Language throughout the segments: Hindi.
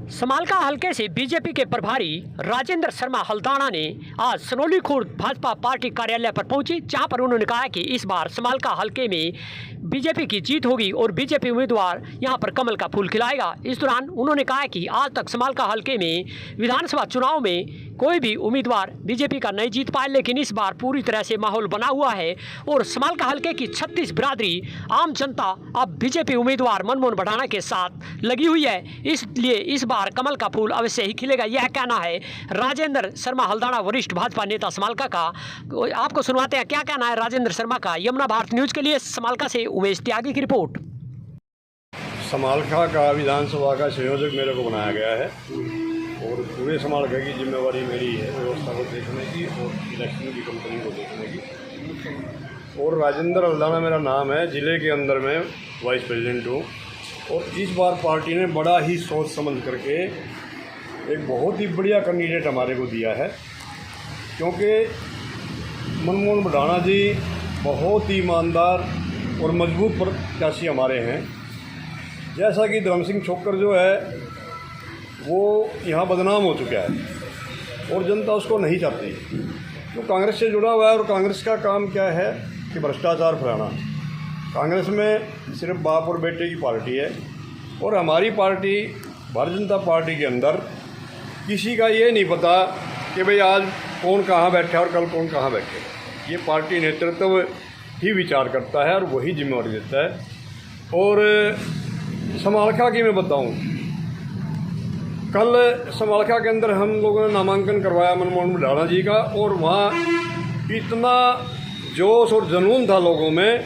समालका हलके से बीजेपी के प्रभारी राजेंद्र शर्मा हल्दाना ने आज सनोली खुर्द भाजपा पार्टी कार्यालय पर पहुंची, जहां पर उन्होंने कहा कि इस बार समालका हलके में बीजेपी की जीत होगी और बीजेपी उम्मीदवार यहां पर कमल का फूल खिलाएगा। इस दौरान उन्होंने कहा कि आज तक समालका हलके में विधानसभा चुनाव में कोई भी उम्मीदवार बीजेपी का नहीं जीत पाए, लेकिन इस बार पूरी तरह से माहौल बना हुआ है और समालका हलके की 36 बिरादरी आम जनता अब बीजेपी उम्मीदवार मनमोहन भडाना के साथ लगी हुई है। इसलिए इस बार कमल का फूल अवश्य ही खिलेगा, यह कहना है राजेंद्र शर्मा हल्दाना, वरिष्ठ भाजपा नेता समालका का। आपको सुनवाते हैं क्या कहना है राजेंद्र शर्मा का। यमुना भारत न्यूज के लिए समालका से उमेश त्यागी की रिपोर्ट। समालका का विधानसभा का संयोजक मेरे को बनाया गया है और पूरे समालका की जिम्मेवारी मेरी है, व्यवस्था को देखने की और इलेक्शन की कंपनी को देखने की। और राजेंद्र हल्दाना मेरा नाम है, ज़िले के अंदर मैं वाइस प्रेसिडेंट हूँ। और इस बार पार्टी ने बड़ा ही सोच समझ करके एक बहुत ही बढ़िया कैंडिडेट हमारे को दिया है, क्योंकि मनमोहन भडाना जी बहुत ही ईमानदार और मजबूत प्रत्याशी हमारे हैं। जैसा कि धर्म सिंह छोकर जो है वो यहाँ बदनाम हो चुका है और जनता उसको नहीं चाहती, तो कांग्रेस से जुड़ा हुआ है। और कांग्रेस का काम क्या है कि भ्रष्टाचार फैलाना। कांग्रेस में सिर्फ बाप और बेटे की पार्टी है और हमारी पार्टी भारतीय जनता पार्टी के अंदर किसी का ये नहीं पता कि भाई आज कौन कहाँ बैठे और कल कौन कहाँ बैठे। ये पार्टी नेतृत्व ही विचार करता है और वही जिम्मेवारी देता है। और समालका की मैं बताऊं, कल समालका के अंदर हम लोगों ने नामांकन करवाया मनमोहन भडाना जी का, और वहाँ इतना जोश और जुनून था लोगों में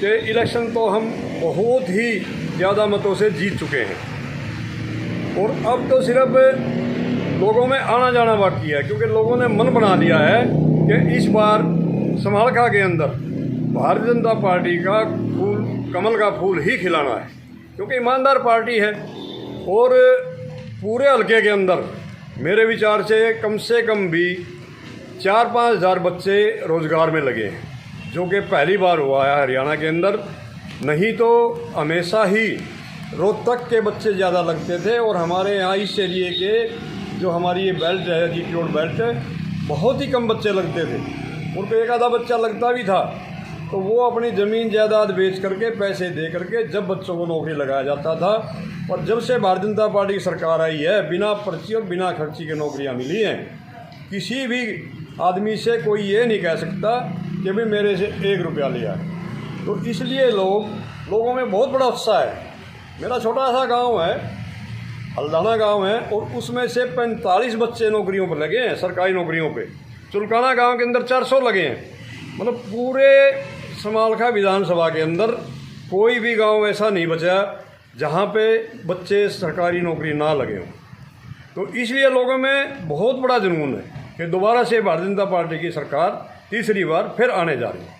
कि इलेक्शन तो हम बहुत ही ज़्यादा मतों से जीत चुके हैं और अब तो सिर्फ लोगों में आना जाना बाकी है, क्योंकि लोगों ने मन बना लिया है कि इस बार समालका के अंदर भारतीय जनता पार्टी का फूल, कमल का फूल ही खिलाना है, क्योंकि ईमानदार पार्टी है। और पूरे हलके के अंदर मेरे विचार से कम भी 4-5 हज़ार बच्चे रोज़गार में लगे हैं, जो कि पहली बार हुआ है हरियाणा के अंदर। नहीं तो हमेशा ही रोहतक के बच्चे ज़्यादा लगते थे और हमारे यहाँ इस एरिए के जो हमारी ये बेल्ट है, जीटी रोड बेल्ट है, बहुत ही कम बच्चे लगते थे। उनको एक आधा बच्चा लगता भी था तो वो अपनी ज़मीन जायदाद बेच करके, पैसे दे करके जब बच्चों को नौकरी लगाया जाता था। और जब से भारतीय जनता पार्टी की सरकार आई है, बिना पर्ची और बिना खर्ची के नौकरियां मिली हैं। किसी भी आदमी से कोई ये नहीं कह सकता कि भाई मेरे से 1 रुपया लिया है। तो इसलिए लोगों में बहुत बड़ा उत्साह है। मेरा छोटा सा गाँव है, हल्दाना गाँव है, और उसमें से 45 बच्चे नौकरियों पर लगे हैं, सरकारी नौकरियों पर। चुलकाना गाँव के अंदर 400 लगे हैं। मतलब पूरे समालका विधानसभा के अंदर कोई भी गांव ऐसा नहीं बचा जहां पे बच्चे सरकारी नौकरी ना लगे हों। तो इसलिए लोगों में बहुत बड़ा जुनून है कि दोबारा से भारतीय जनता पार्टी की सरकार तीसरी बार फिर आने जा रही है।